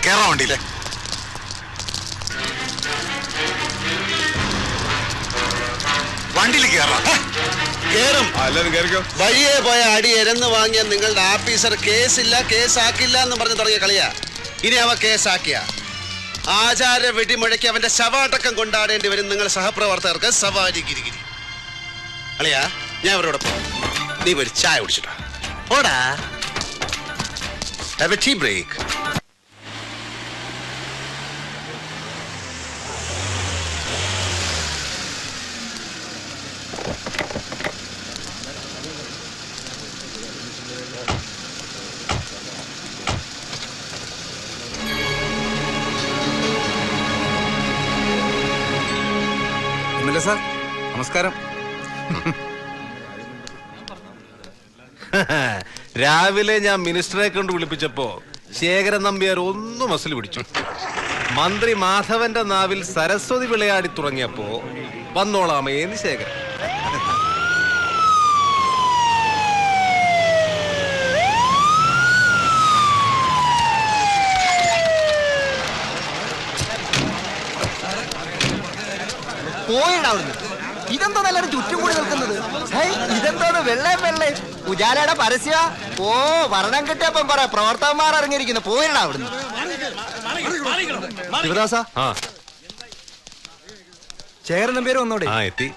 കേറാ വണ്ടിയിലെ. വണ്ടിയിൽ കേറാം. കേറും. വഴിയെ പോയ അടി എരന്ന് വാങ്ങിയ നിങ്ങളുടെ ഓഫീസർ കേസില്ല കേസാക്കില്ല എന്ന് പറഞ്ഞു തുടങ്ങിയ കളിയാ. ഇനി അവ കേസാക്കിയ ആചാര വെടിമുഴക്കി അവന്റെ ശവാടക്കം കൊണ്ടാടേണ്ടി വരും നിങ്ങൾ സഹപ്രവർത്തകർക്ക്. സവാരി ഗിരിഗിരി കളിയാ. ഞാൻ അവരോട് പോ. നീ ഒരു ചായ കുടിച്ചിട്ടോ. ഓടാ. Have a tea break. Sir നമസ്കാരം. രാവിലെ ഞാൻ മിനിസ്റ്ററെ കൊണ്ട് വിളിപ്പിച്ചപ്പോ ശേഖരൻ നമ്പ്യാർ ഒന്ന് മസിൽ പിടിച്ചു. മന്ത്രി മാധവന്റെ നാവിൽ സരസ്വതി വിളയാടി തുടങ്ങിയപ്പോ വന്നോളാമേന്ന് ശേഖരൻ. പോയിടാവുന്നു. ഇതെന്തോ നല്ലൊരു ചുറ്റും കൂടി നിൽക്കുന്നത്. ഇതെന്തോന്ന് വെള്ളേ വെള്ളേ ഉജാലയുടെ പരസ്യ. ഓ ഭരണം കിട്ടിയപ്പം പറ പ്രവർത്തകന്മാർ ഇറങ്ങിയിരിക്കുന്നു. പോയിടാ അവിടുന്ന്. ശിവദാസ ശേഖരൻ നമ്പ്യാർ വന്നോടെ. എത്തി.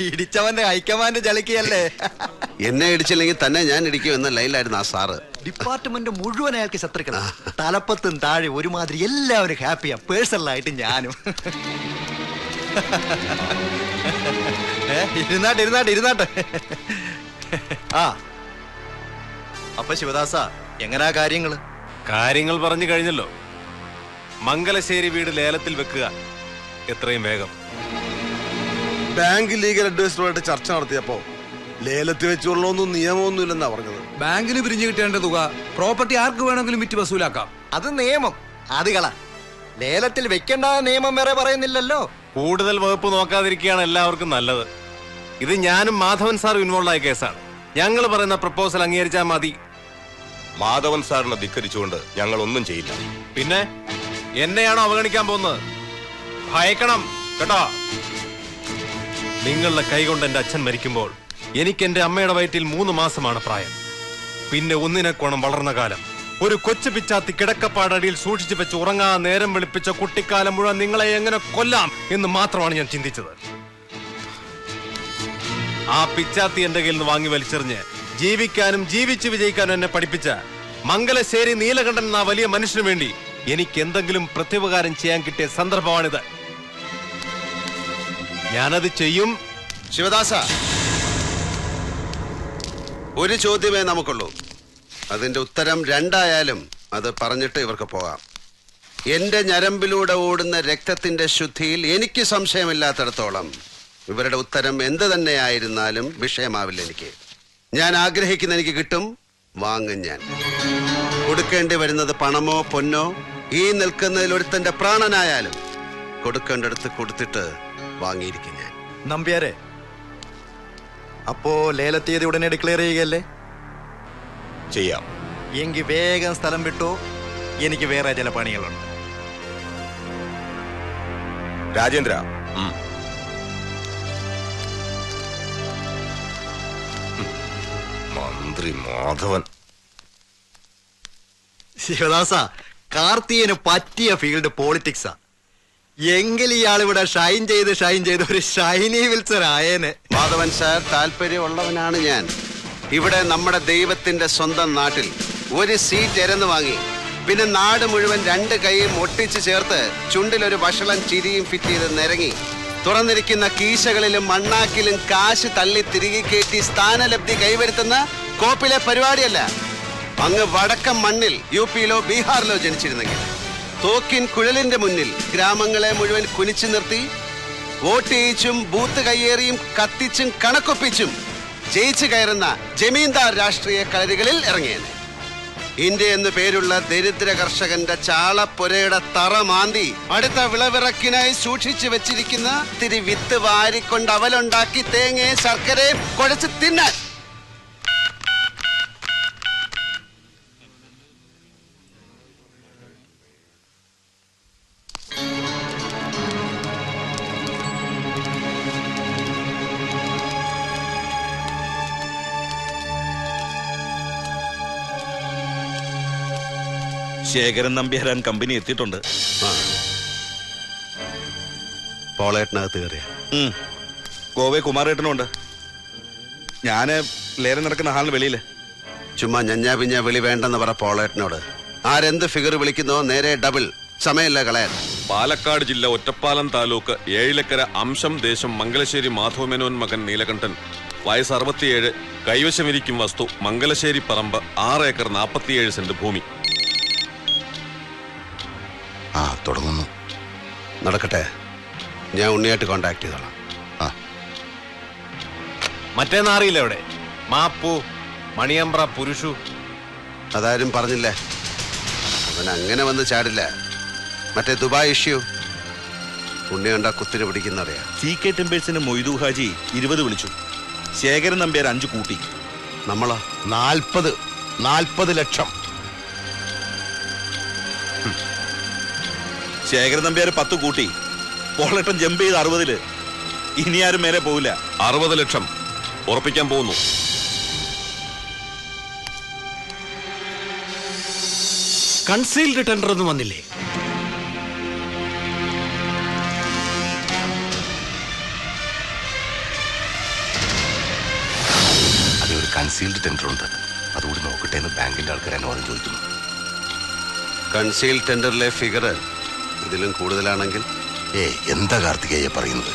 ഇടിച്ചവന്റെ ഹൈക്കമാൻഡ് ചളിക്കല്ലേ. എന്നെ ഇടിച്ചില്ലെങ്കിൽ തന്നെ ഞാൻ ഇടിക്കും എന്ന ലൈനിലായിരുന്നു ആ സാറ്. ഡിപ്പാർട്ട്മെന്റ് മുഴുവൻ അയാൾക്ക് ശത്രുക്കളാ. തലപ്പത്തും താഴെ ഒരുമാതിരി എല്ലാവരും ഹാപ്പിയാ. പേഴ്സണലായിട്ട് ഞാനും. ഇരുന്നാട്ടെ. ആ അപ്പൊ ശിവദാസ എങ്ങനാ കാര്യങ്ങൾ പറഞ്ഞു കഴിഞ്ഞല്ലോ. മംഗലശ്ശേരി വീട് ലേലത്തിൽ വെക്കുക എത്രയും വേഗം. ബാങ്ക് ലീഗൽ അഡ്വൈസറുമായിട്ട് ചർച്ച നടത്തിയപ്പോ ലേലത്തിൽ വെച്ചുള്ളൊന്നും നിയമമൊന്നും ഇല്ലെന്നാ പറഞ്ഞത്. ബാങ്കിന് പിരിഞ്ഞു കിട്ടേണ്ട തുക പ്രോപ്പർട്ടി ആർക്ക് വേണമെങ്കിലും വിറ്റ് വസൂലാക്കാം. അത് നിയമം. അത് കള. ലേലത്തിൽ വെക്കേണ്ട നിയമം വേറെ പറയുന്നില്ലല്ലോ. കൂടുതൽ വകുപ്പ് നോക്കാതിരിക്കുകയാണ് എല്ലാവർക്കും നല്ലത്. ഇത് ഞാനും മാധവൻ സാറും ഇൻവോൾവ് ആയ കേസാണ്. ഞങ്ങൾ പറയുന്ന പ്രപ്പോസൽ അംഗീകരിച്ചാൽ മതി. മാധവൻ സാറിനെ ധിക്കരിച്ചുകൊണ്ട് ഞങ്ങൾ ഒന്നും ചെയ്യില്ല. പിന്നെ എന്നെയാണോ അവഗണിക്കാൻ പോകുന്നത്? ഭയക്കണം കേട്ടോ. നിങ്ങളുടെ കൈകൊണ്ട് എന്റെ അച്ഛൻ മരിക്കുമ്പോൾ എനിക്ക് എന്റെ അമ്മയുടെ വയറ്റിൽ 3 മാസമാണ് പ്രായം. പിന്നെ ഒന്നിനെക്കോണം വളർന്ന കാലം. ഒരു കൊച്ചു പിച്ചാത്തി കിടക്കപ്പാടടിയിൽ സൂക്ഷിച്ചു വെച്ച് ഉറങ്ങാൻ നേരം വെളുപ്പിച്ച കുട്ടിക്കാലം മുഴുവൻ നിങ്ങളെ എങ്ങനെ കൊല്ലാം എന്ന് മാത്രമാണ് ഞാൻ ചിന്തിച്ചത്. ആ പിച്ചാത്തി എന്റെ കയ്യിൽ നിന്ന് വാങ്ങി വലിച്ചെറിഞ്ഞ് ജീവിക്കാനും ജീവിച്ച് വിജയിക്കാനും എന്നെ പഠിപ്പിച്ച മംഗലശ്ശേരി നീലകണ്ഠൻ എന്ന വലിയ മനുഷ്യന് വേണ്ടി എനിക്ക് എന്തെങ്കിലും പ്രത്യുപകാരം ചെയ്യാൻ കിട്ടിയ സന്ദർഭമാണിത്. ഞാനത് ചെയ്യും. ശിവദാസ, ഒരു ചോദ്യമേ നമുക്കുള്ളൂ. അതിന്റെ ഉത്തരം 2 ആയാലും അത് പറഞ്ഞിട്ട് ഇവർക്ക് പോകാം. എന്റെ ഞരമ്പിലൂടെ ഓടുന്ന രക്തത്തിന്റെ ശുദ്ധിയിൽ എനിക്ക് സംശയമില്ലാത്തിടത്തോളം ഇവരുടെ ഉത്തരം എന്ത് തന്നെയായിരുന്നാലും വിഷയമാവില്ല. ഞാൻ ആഗ്രഹിക്കുന്ന എനിക്ക് കിട്ടും, വാങ്ങും. ഞാൻ കൊടുക്കേണ്ടി വരുന്നത് പണമോ പൊന്നോ, ഈ നിൽക്കുന്നതിൽ ഒരുത്തന്റെ പ്രാണനായാലും കൊടുക്കേണ്ടടുത്ത് കൊടുത്തിട്ട് വാങ്ങിയിരിക്കും ഞാൻ. നമ്പ്യാരെ, അപ്പോ ലേലത്തീയതി ഉടനെ ഡിക്ലെയർ ചെയ്യുകയല്ലേ? ചെയ്യാം. എങ്കിൽ വേഗം സ്ഥലം വിട്ടോ. എനിക്ക് വേറെ ചില പണികളുണ്ട്. രാജേന്ദ്ര, മന്ത്രി മാധവൻ. ശിവദാസ, കാർത്തിയന് പറ്റിയ ഫീൽഡ് പോളിറ്റിക്സാ. എങ്കിൽ ഇയാളിവിടെ ഷൈൻ ചെയ്ത് ഒരു ഷൈനി വിൽസൺ ആയേനെ. മാധവൻ സാർ, താല്പര്യമുള്ളവനാണ് ഞാൻ. ഇവിടെ നമ്മുടെ ദൈവത്തിന്റെ സ്വന്തം നാട്ടിൽ ഒരു സീറ്റ് എരന്ന് വാങ്ങി, പിന്നെ നാട് മുഴുവൻ 2 കൈയും ഒട്ടിച്ചു ചേർത്ത് ചുണ്ടിലൊരു വഷളം ചിരിയും ഫിറ്റ് ചെയ്ത് നിരങ്ങി തുറന്നിരിക്കുന്ന കീശകളിലും മണ്ണാക്കിലും കാശ് തള്ളി തിരികെ കയറ്റി സ്ഥാനലബ്ധി കൈവരുത്തുന്ന കോപ്പിലെ പരിപാടിയല്ല. അങ്ങ് വടക്കൻ മണ്ണിൽ UP-യിലോ ബീഹാറിലോ ജനിച്ചിരുന്നെങ്കിൽ തോക്കിൻ കുഴലിന്റെ മുന്നിൽ ഗ്രാമങ്ങളെ മുഴുവൻ കുനിച്ചു നിർത്തി വോട്ട് ചെയ്യിച്ചും ബൂത്ത് കയ്യേറിയും കത്തിച്ചും കണക്കൊപ്പിച്ചും ജയിച്ചു കയറുന്ന ജമീന്ദാർ രാഷ്ട്രീയ കളരികളിൽ ഇറങ്ങിയത്. ഇന്ത്യ എന്ന് പേരുള്ള ദരിദ്ര കർഷകന്റെ ചാളപ്പുരയുടെ തറ മാന്തി അടുത്ത വിളവിറക്കിനായി സൂക്ഷിച്ചു വെച്ചിരിക്കുന്ന തിരി വിത്ത് വാരിക്കൊണ്ട് അവലുണ്ടാക്കി തേങ്ങയും ശർക്കരയും കുഴച്ച് തിന്നാൻ. ശേഖരൻ നമ്പ്യാരാൻ കമ്പനി എത്തിയിട്ടുണ്ട്. പോളേട്ടനകത്ത് കയറിയ ഗോവേ കുമാരേട്ടനുണ്ട്. ഞാന് ലേലം നടക്കുന്ന ഹാളിന് വെളിയില്. ചുമ്മാ ഞഞ്ഞാ പിഞ്ഞാ വിളി വേണ്ടെന്ന് പറ പോളേട്ടനോട്. ആരെന്ത് ഫിഗർ വിളിക്കുന്നോ നേരെ ഡബിൾ. സമയമില്ല കളയാൻ. പാലക്കാട് ജില്ല ഒറ്റപ്പാലം താലൂക്ക് ഏഴിലക്കര അംശം ദേശം മംഗലശ്ശേരി മാധവമേനോൻ മകൻ നീലകണ്ഠൻ, വയസ്സ് 67, കൈവശമിരിക്കും വസ്തു മംഗലശ്ശേരി പറമ്പ് 6 ഏക്കർ 47 സെന്റ് ഭൂമി. തുടങ്ങുന്നു. നടക്കട്ടെ, ഞാൻ ഉണ്ണിയായിട്ട് കോണ്ടാക്ട് ചെയ്തോളാം. മറ്റേ നാറിയില്ല എവിടെ? മാപ്പു, മണിയമ്പ്ര, പുരുഷു. അതാരും പറഞ്ഞില്ലേ? അവൻ അങ്ങനെ വന്ന് ചാടില്ല. മറ്റേ ദുബായ് ഇഷ്യൂ ഉണ്ണി കണ്ടാ കുത്തിന് പിടിക്കുന്നറിയാം. CK ടെമ്പേഴ്സിന് മൊയ്തു ഹാജി 20 വിളിച്ചു. ശേഖരൻ നമ്പ്യാർ 5 കൂട്ടി. നമ്മളോ 40 ലക്ഷം. ശേഖരൻ നമ്പ്യാർ 10 കൂട്ടി. പോളേട്ടൻ ജമ്പ് ചെയ്ത് 60. ഇനി ആരും മേലെ പോവില്ല. 60 ലക്ഷം ഉറപ്പിക്കാൻ പോകുന്നു. കൺസീൽഡ് ടെൻഡർ ഒന്നും വന്നില്ലേ? അതൊരു കൺസീൽഡ് ടെൻഡർ ഉണ്ട്, അതുകൂടി നോക്കട്ടെ എന്ന് ബാങ്കിന്റെ ആൾക്കാർ അനുവാദം ചോദിക്കുന്നു. കൺസീൽ ടെൻഡറിലെ ഫിഗർ ഇതിലും കൂടുതലാണെങ്കിൽ എന്താ കാർത്തികേയ പറയുന്നത്?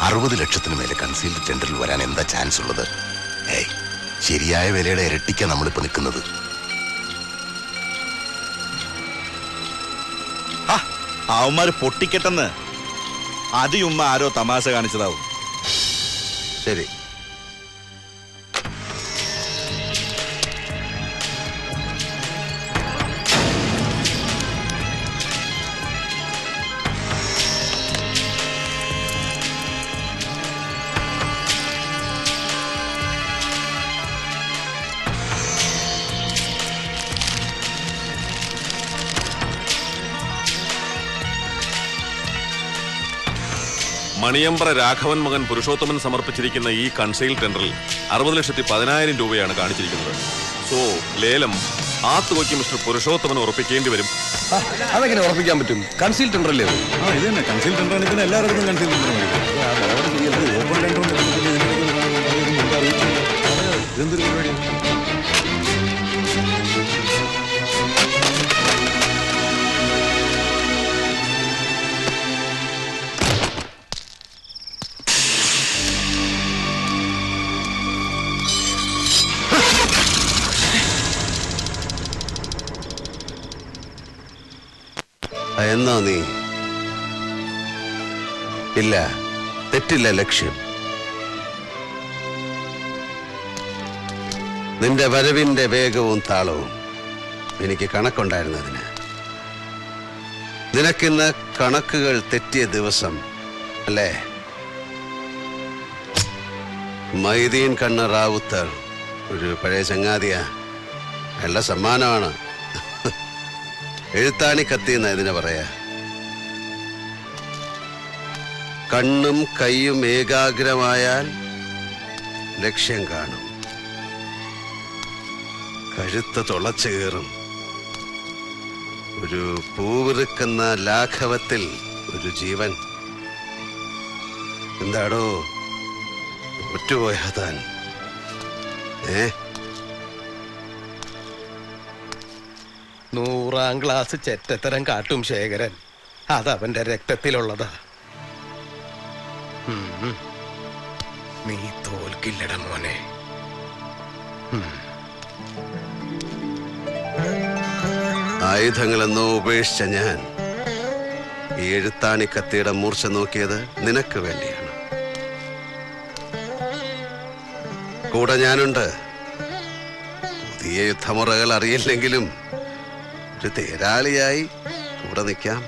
60 ലക്ഷത്തിന് മേലെ കൺസീൽഡ് ടെൻഡറിൽ വരാൻ എന്താ ചാൻസ് ഉള്ളത്? ശരിയായ വിലയുടെ ഇരട്ടിക്കാണ് നമ്മളിപ്പോ നിൽക്കുന്നത്. അവന്മാര് പൊട്ടിക്കെട്ടെന്ന് അതിയുമ്മ ആരോ തമാശ കാണിച്ചതാവും. ശരി. മണിയമ്പ്ര രാഘവൻ മകൻ പുരുഷോത്തമൻ സമർപ്പിച്ചിരിക്കുന്ന ഈ കൺസെയിൽ ടെൻഡറിൽ 60,10,000 രൂപയാണ് കാണിച്ചിരിക്കുന്നത്. സോ ലേലം ആ തുകയ്ക്ക് മിസ്റ്റർ പുരുഷോത്തമൻ ഉറപ്പിക്കേണ്ടി വരും. അതെങ്ങനെ ഉറപ്പിക്കാൻ പറ്റും? കൺസീൽ ടെൻഡർ അല്ലേ? ഇത് തന്നെ കൺസീൽ ടെൻഡർ. ഇതിന് എല്ലാവർക്കും കൺസീൽ ടെൻഡർ ഇതെന്തൊരു പരിപാടി? എന്നോ നീ? ഇല്ല, തെറ്റില്ല ലക്ഷ്യം. നിന്റെ വരവിന്റെ വേഗവും താളവും എനിക്ക് കണക്കുണ്ടായിരുന്നതിന്. നിനക്കിന്ന് കണക്കുകൾ തെറ്റിയ ദിവസം അല്ലേ? മൈദീൻ കണ്ണ റാവുത്തർ ഒരു പഴയ ചങ്ങാതിയാ. നല്ല സമ്മാനമാണ്. എഴുത്താണി കത്തിയെന്ന ഇതിനെ പറയാ. കണ്ണും കൈയും ഏകാഗ്രമായാൽ ലക്ഷ്യം കാണും. കഴുത്ത് തുളച്ചു കയറും. ഒരു പൂവിറുക്കുന്ന ലാഘവത്തിൽ ഒരു ജീവൻ. എന്താടോ ഒറ്റുപോയാ താൻ? 100ാം ക്ലാസ് ചെറ്റത്തരം കാട്ടും ശേഖരൻ. അതവന്റെ രക്തത്തിലുള്ളതാ. നീ തോൽക്കില്ലട മോനെ. ആയുധങ്ങളെന്നോ ഉപേക്ഷിച്ച ഞാൻ ഈ എഴുത്താണി കത്തിയുടെ മൂർച്ച നോക്കിയത് നിനക്ക് വേണ്ടിയാണ്. കൂടെ ഞാനുണ്ട്. പുതിയ യുദ്ധമുറകൾ അറിയില്ലെങ്കിലും ഒരു തേരാളിയായി കൂടെ നിൽക്കാം.